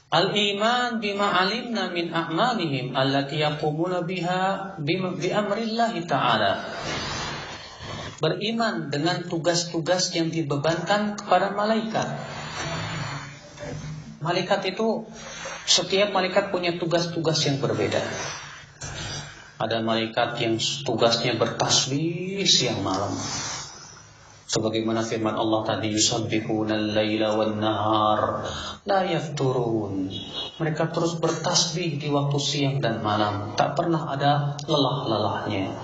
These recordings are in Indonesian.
Al-iman bima alimna min a'malihim allati yaqumuna biha bi amrillahi ta'ala. Beriman dengan tugas-tugas yang dibebankan kepada malaikat. Malaikat itu, setiap malaikat punya tugas-tugas yang berbeda. Ada malaikat yang tugasnya bertasbih siang malam. Sebagaimana firman Allah tadi, yusabbihuna al-laila wan-nahar la yafturun. Mereka terus bertasbih di waktu siang dan malam, tak pernah ada lelah-lelahnya.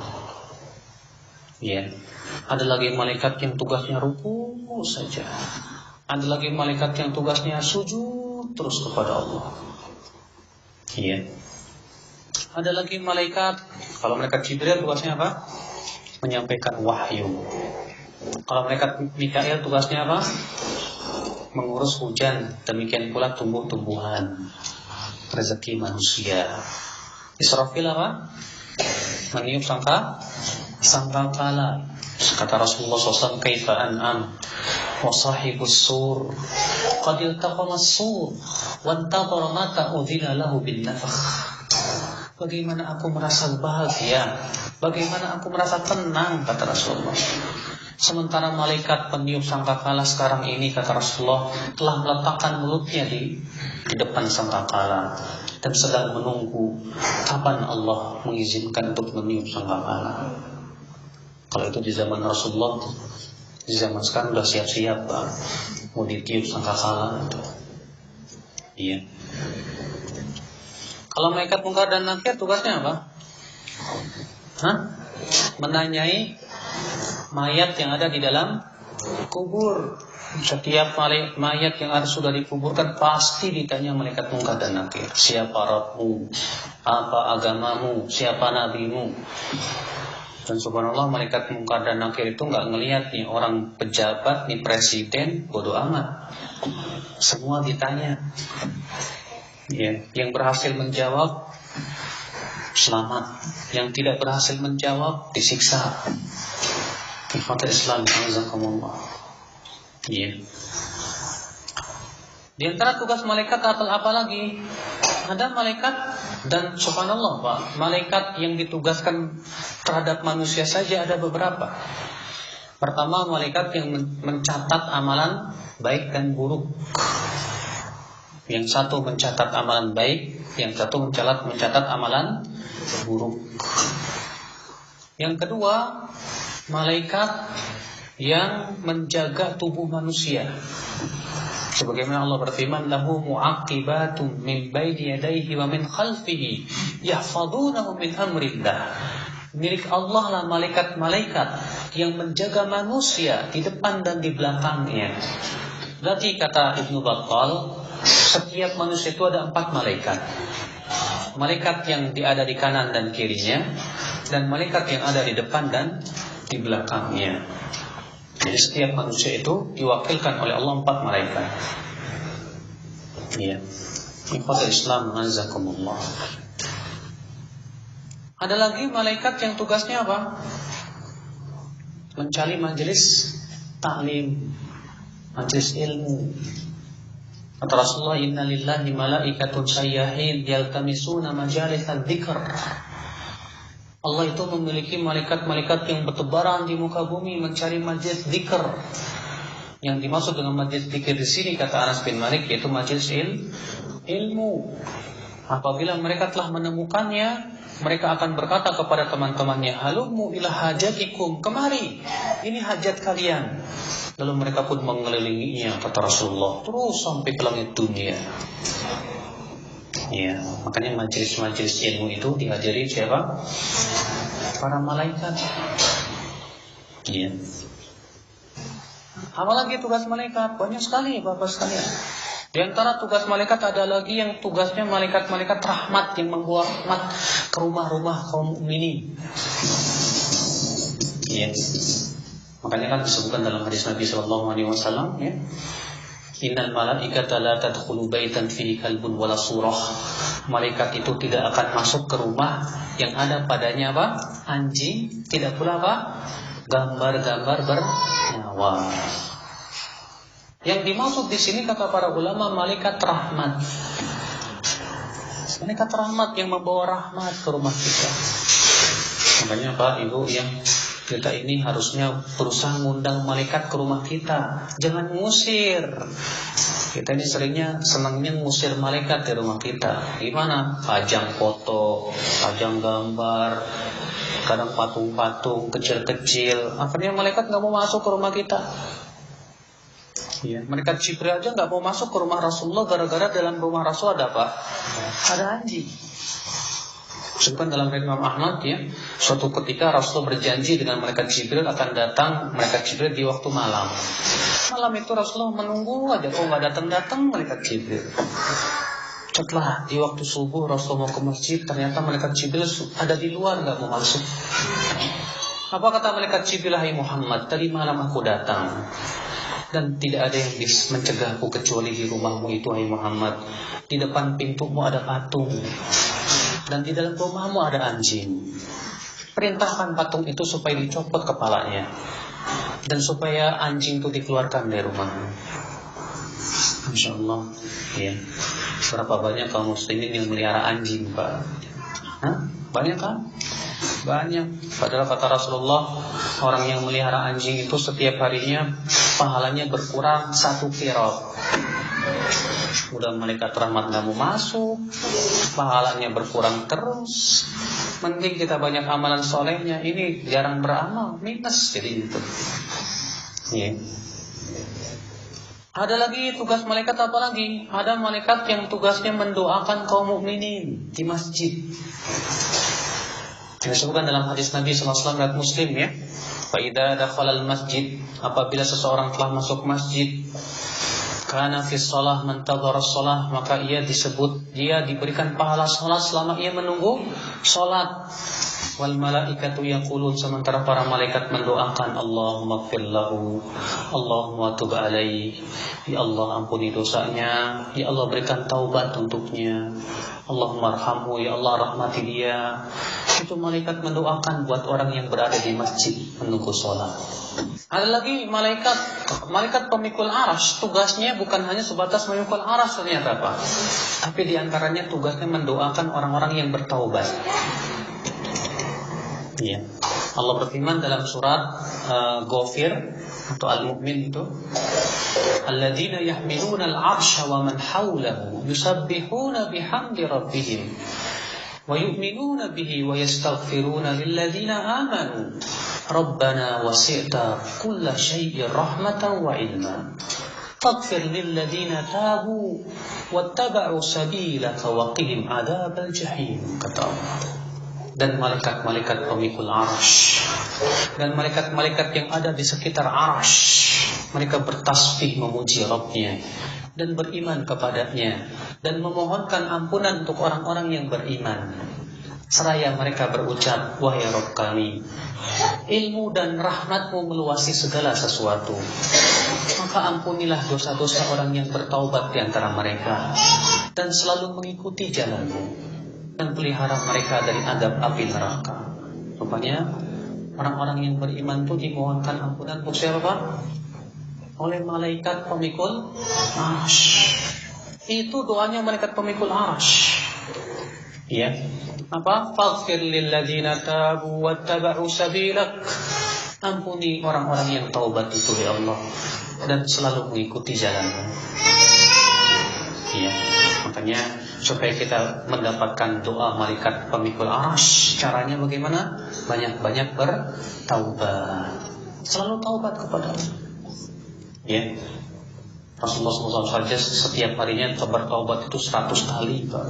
Ya. Ada lagi malaikat yang tugasnya ruku saja. Ada lagi malaikat yang tugasnya sujud terus kepada Allah. Ya. Ada lagi malaikat, kalau malaikat Jibril tugasnya apa? Menyampaikan wahyu. Kalau malaikat Mikail tugasnya apa? Mengurus hujan. Demikian pula tumbuh-tumbuhan, rezeki manusia. Israfil apa? Meniup sangkakala. Kata Rasulullah SAW, kaifa an'am wa sahibus sur qad iltaqama as-sur wa intadhara ma ta'udhina lahu bin nafakh. Bagaimana aku merasa bahagia, bagaimana aku merasa tenang, kata Rasulullah. Sementara malaikat peniup sangkakala sekarang ini, kata Rasulullah, telah meletakkan mulutnya di depan sangkakala dan sedang menunggu kapan Allah mengizinkan untuk meniup sangkakala. Kalau itu di zaman Rasulullah, di zaman sekarang udah siap-siap mau ditiup sangkakala. Iya. Kalau malaikat Munkar dan Nakir tugasnya apa? Menanyai mayat yang ada di dalam kubur. Setiap mayat yang sudah dikuburkan pasti ditanya malaikat Munkar dan Nakir. Siapa Rabbmu? Apa agamamu? Siapa nabimu? Dan subhanallah, malaikat Munkar dan Nakir itu nggak ngelihat nih orang pejabat, nih presiden, bodoh amat. Semua ditanya. Ya, yang berhasil menjawab selamat, yang tidak berhasil menjawab disiksa. Ikhwatul Islam, azakumullah. Ya. Di antara tugas malaikat apa lagi? Ada malaikat, dan subhanallah Pak, malaikat yang ditugaskan terhadap manusia saja ada beberapa. Pertama, malaikat yang mencatat amalan baik dan buruk. Yang satu mencatat amalan baik, yang satu mencatat amalan buruk. Yang kedua, malaikat yang menjaga tubuh manusia. Sebagaimana Allah berfirman, lahu mu'aqibatum min baini yadayhi wa min khalfihi yahfazunahu min amrillah. Milik Allah lah malaikat-malaikat yang menjaga manusia di depan dan di belakangnya. Berarti kata Ibnu Battal, setiap manusia itu ada 4 malaikat. Malaikat yang ada di kanan dan kirinya, dan malaikat yang ada di depan dan di belakangnya. Jadi setiap manusia itu diwakilkan oleh Allah 4 malaikat. Iya. Ikhwatul Islam, azakumullah. Ada lagi malaikat yang tugasnya apa? Mencari majelis taklim, majelis ilmu. Kata Rasulullah, inna lillahi malaikatun sayyahin yaltamisuna majalis adzikr. Allah itu memiliki malaikat-malaikat yang bertebaran di muka bumi mencari majelis zikr. Yang dimaksud dengan majelis zikir di sini, kata Anas bin Malik, yaitu majelis ilmu. Apabila mereka telah menemukannya, mereka akan berkata kepada teman-temannya, halummu ila hajatikum, kemari, ini hajat kalian. Lalu mereka pun mengelilinginya, kata Rasulullah, terus sampai ke langit dunia. Ya, makanya majelis-majelis ilmu itu dihadiri siapa? Para malaikat. Ya. Apa lagi tugas malaikat? Banyak sekali, Bapak sekalian. Di antara tugas malaikat ada lagi yang tugasnya malaikat-malaikat rahmat yang membawa rahmat ke rumah-rumah kaum mukminin. Ya. Makanya kan disebutkan dalam hadis Nabi sallallahu alaihi wasallam, ya. Innal malaikata la tadkhulu baitan fihi kalbun wala surah. Malaikat itu tidak akan masuk ke rumah yang ada padanya apa? Anjing, tidak pula apa? Gambar-gambar bernyawa. Yang dimaksud di sini kata para ulama malaikat rahmat. Malaikat rahmat yang membawa rahmat ke rumah kita. Makanya Pak Ibu yang kita ini harusnya berusaha mengundang malaikat ke rumah kita. Jangan ngusir. Kita ini seringnya senangnya ngusir malaikat di rumah kita. Gimana? Pajang foto, pajang gambar, kadang patung-patung kecil-kecil. Akhirnya malaikat nggak mau masuk ke rumah kita. Ya, malaikat Jibril aja nggak mau masuk ke rumah Rasulullah gara-gara dalam rumah Rasul ada apa? Ada anjing. Sebutkan dalam riwayat Imam Ahmad ya, suatu ketika Rasulullah berjanji dengan malaikat Jibril akan datang malaikat Jibril di waktu malam. Malam itu Rasulullah menunggu aja, kok nggak datang-datang malaikat Jibril. Setelah di waktu subuh Rasulullah mau ke masjid, ternyata malaikat Jibril ada di luar nggak mau masuk. Apa kata malaikat Jibril? Hai Muhammad, tadi malam aku datang dan tidak ada yang bisa mencegahku kecuali di rumahmu itu, hai Muhammad. Di depan pintumu ada patung dan di dalam rumahmu ada anjing. Perintahkan patung itu supaya dicopot kepalanya dan supaya anjing itu dikeluarkan dari rumahmu. Masya Allah ya. Berapa banyak kaum muslimin yang melihara anjing Pak? Hah? Banyak kan? Banyak. Padahal kata Rasulullah, orang yang melihara anjing itu setiap harinya pahalanya berkurang 1 qirab. Udah malaikat rahmat gak mau masuk, pahalanya berkurang terus. Mending kita banyak amalan solehnya, ini jarang beramal, minus jadi itu. Ya. Ada lagi tugas malaikat apa lagi? Ada malaikat yang tugasnya mendoakan kaum mukminin di masjid. Disebutkan dalam hadis Nabi SAW riwayat Muslim ya. Fa idza dakhala al-masjid, apabila seseorang telah masuk masjid, kana fi shalah man tadhara shalah, maka dia diberikan pahala salat selama ia menunggu salat. Wal malaikatu yaqulun, sementara para malaikat mendoakan Allahumma ighfir lahu, Allahumma tub alaihi, ya Allah ampuni dosanya, ya Allah berikan taubat untuknya, Allahumma arhamhu, ya Allah rahmati dia. Itu malaikat mendoakan buat orang yang berada di masjid menunggu sholat. Ada lagi malaikat pemikul arsy, tugasnya bukan hanya sebatas memikul arsy ternyata Pak, tapi diantaranya tugasnya mendoakan orang-orang yang bertaubat. Ya. Allah berfirman dalam surat Ghafir atau Al-Mu'min itu, alladzina yahmiluna al-'arsha wa man hawlahu yusabbihuna bihamdi rabbihim wa yu'minuna bihi wa yastaghfiruna lilladzina amanu rabbana wasi'ta kulla syai'in rahmatan wa ilma faghfir lilladzina tabu wattaba'u sabilaka wa qihim 'adzabal jahim. Kata Allah. Dan malaikat-malaikat pemikul arsy dan malaikat-malaikat yang ada di sekitar arsy, mereka bertasbih memuji Rabbnya dan beriman kepadanya dan memohonkan ampunan untuk orang-orang yang beriman. Seraya mereka berucap, wahai Rabb kami, ilmu dan rahmatmu meluasi segala sesuatu, maka ampunilah dosa-dosa orang yang bertaubat di antara mereka dan selalu mengikuti jalanmu, dan pelihara mereka dari azab api neraka. Rupanya orang-orang yang beriman itu dimohonkan ampunan untuk siapa? Oleh malaikat pemikul arsy. Itu doanya malaikat pemikul arsy. Ya. Apa? Faghfir lilladzina tabu wattaba'u sabilak. Ampuni orang-orang yang taubat itu ya Allah dan selalu mengikuti jalanmu. Ya. Makanya supaya kita mendapatkan doa malaikat pemikul arsy, caranya bagaimana? Banyak-banyak bertaubat. Selalu taubat kepada Allah. Ya. Rasulullah SAW saja setiap harinya bertaubat itu 100 kali, Pak.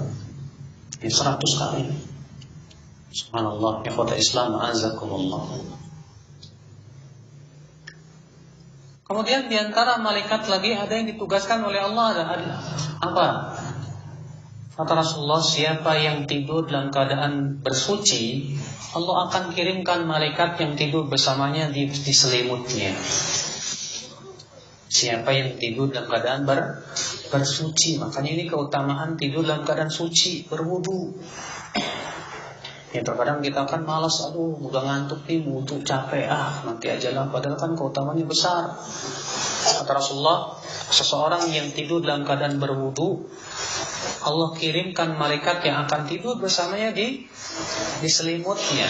Ya, 100 kali. Subhanallah, ikhwata Islam, azakumullah. Kemudian diantara malaikat lagi ada yang ditugaskan oleh Allah, ada apa? Kata Rasulullah, siapa yang tidur dalam keadaan bersuci, Allah akan kirimkan malaikat yang tidur bersamanya di selimutnya. Siapa yang tidur dalam keadaan bersuci, makanya ini keutamaan tidur dalam keadaan suci, berwudu. Ya terkadang kita kan malas, aduh udah ngantuk nih, wudu capek, nanti aja lah. Padahal kan keutamanya besar. Kata Rasulullah, seseorang yang tidur dalam keadaan berwudu, Allah kirimkan malaikat yang akan tidur bersamanya di selimutnya.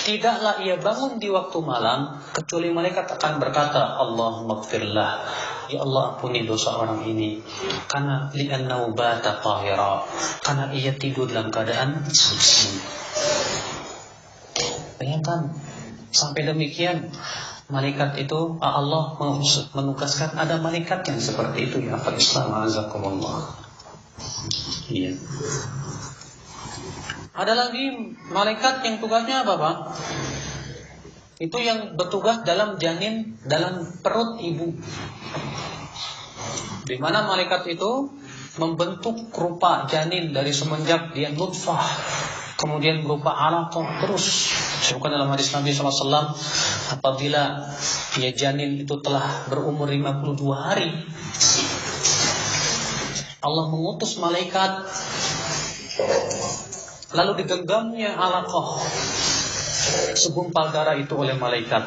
Tidaklah ia bangun di waktu malam kecuali malaikat akan berkata, Allahumma gfirlah, ya Allah ampuni dosa orang ini, karena li'annahu bata tahira, karena ia tidur dalam keadaan suci. Bayangkan, sampai demikian malaikat itu, Allah menugaskan ada malaikat yang seperti itu, ya akhwat Islam azakumullah. Iya. Ada lagi malaikat yang tugasnya apa, Pak? Itu yang bertugas dalam janin, dalam perut ibu. Di mana malaikat itu membentuk rupa janin dari semenjak dia nutfah, kemudian berupa alaqah terus. Sebutkan dalam hadis Nabi SAW, apabila ya janin itu telah berumur 52 hari, Allah mengutus malaikat, lalu digenggamnya alaqah, segumpal darah itu oleh malaikat.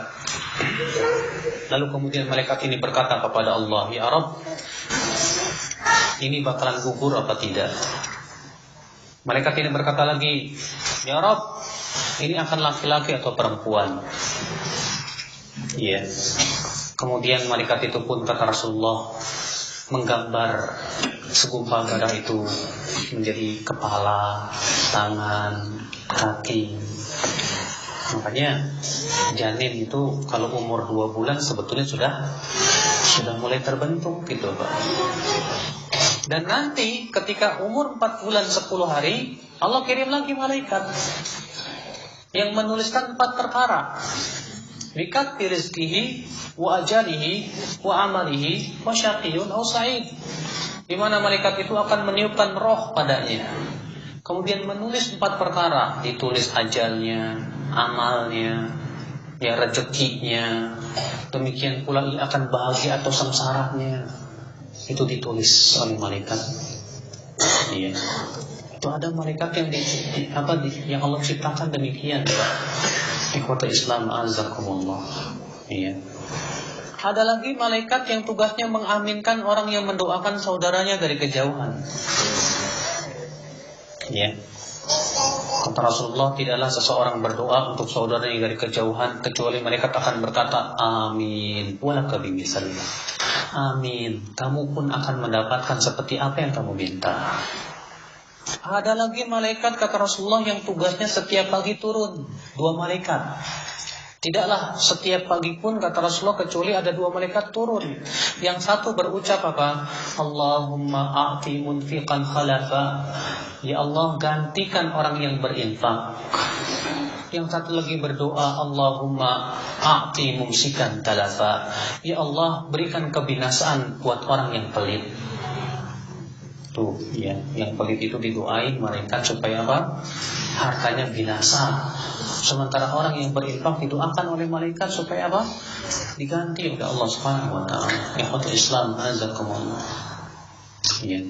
Lalu kemudian malaikat ini berkata kepada Allah, ya Rabb, ini bakalan gugur apa tidak? Malaikat ini berkata lagi, ya Rabb, ini akan laki-laki atau perempuan? Iya. Kemudian malaikat itu pun, kata Rasulullah, menggambar segumpal darah itu menjadi kepala, tangan, kaki. Makanya janin itu kalau umur 2 bulan sebetulnya sudah mulai terbentuk gitu, Pak. Dan nanti ketika umur 4 bulan 10 hari, Allah kirim lagi malaikat yang menuliskan 4 perkara. Bikat rizqihi wa ajalihi wa amalihi wa syaqiyun aw sa'id. Di mana malaikat itu akan meniupkan roh padanya, kemudian menulis 4 perkara, ditulis ajalnya, amalnya, ya rezekinya, demikian pula akan bahagia atau sengsaranya, itu ditulis oleh malaikat. Iya. Itu ada malaikat yang Allah ciptakan demikian, Pak. Ikhwatul Islam azakumullah. Iya. Ada lagi malaikat yang tugasnya mengaminkan orang yang mendoakan saudaranya dari kejauhan. Ya. Kata Rasulullah, tidaklah seseorang berdoa untuk saudaranya dari kejauhan kecuali malaikat akan berkata, amin, walaka bimisalnya. Amin, kamu pun akan mendapatkan seperti apa yang kamu minta. Ada lagi malaikat, kata Rasulullah, yang tugasnya setiap pagi turun. 2 malaikat. Tidaklah setiap pagi pun, kata Rasulullah, kecuali ada 2 malaikat turun. Yang satu berucap apa? Allahumma a'ti munfiqan khalafa. Ya Allah, gantikan orang yang berinfak. Yang satu lagi berdoa, Allahumma a'ti mumsikan talafa. Ya Allah, berikan kebinasaan buat orang yang pelit. Tuh, ya, yang pelit itu didoain malaikat supaya apa? Hartanya binasa. Sementara orang yang berinfak didoakan oleh malaikat supaya apa? Diganti oleh Allah Subhanahu wa taala. Ikhwatul Islam azakumullah. Ya.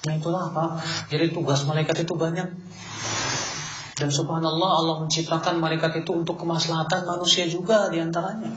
Nah itulah, Pak. Jadi tugas malaikat itu banyak. Dan subhanallah, Allah menciptakan malaikat itu untuk kemaslahatan manusia juga diantaranya.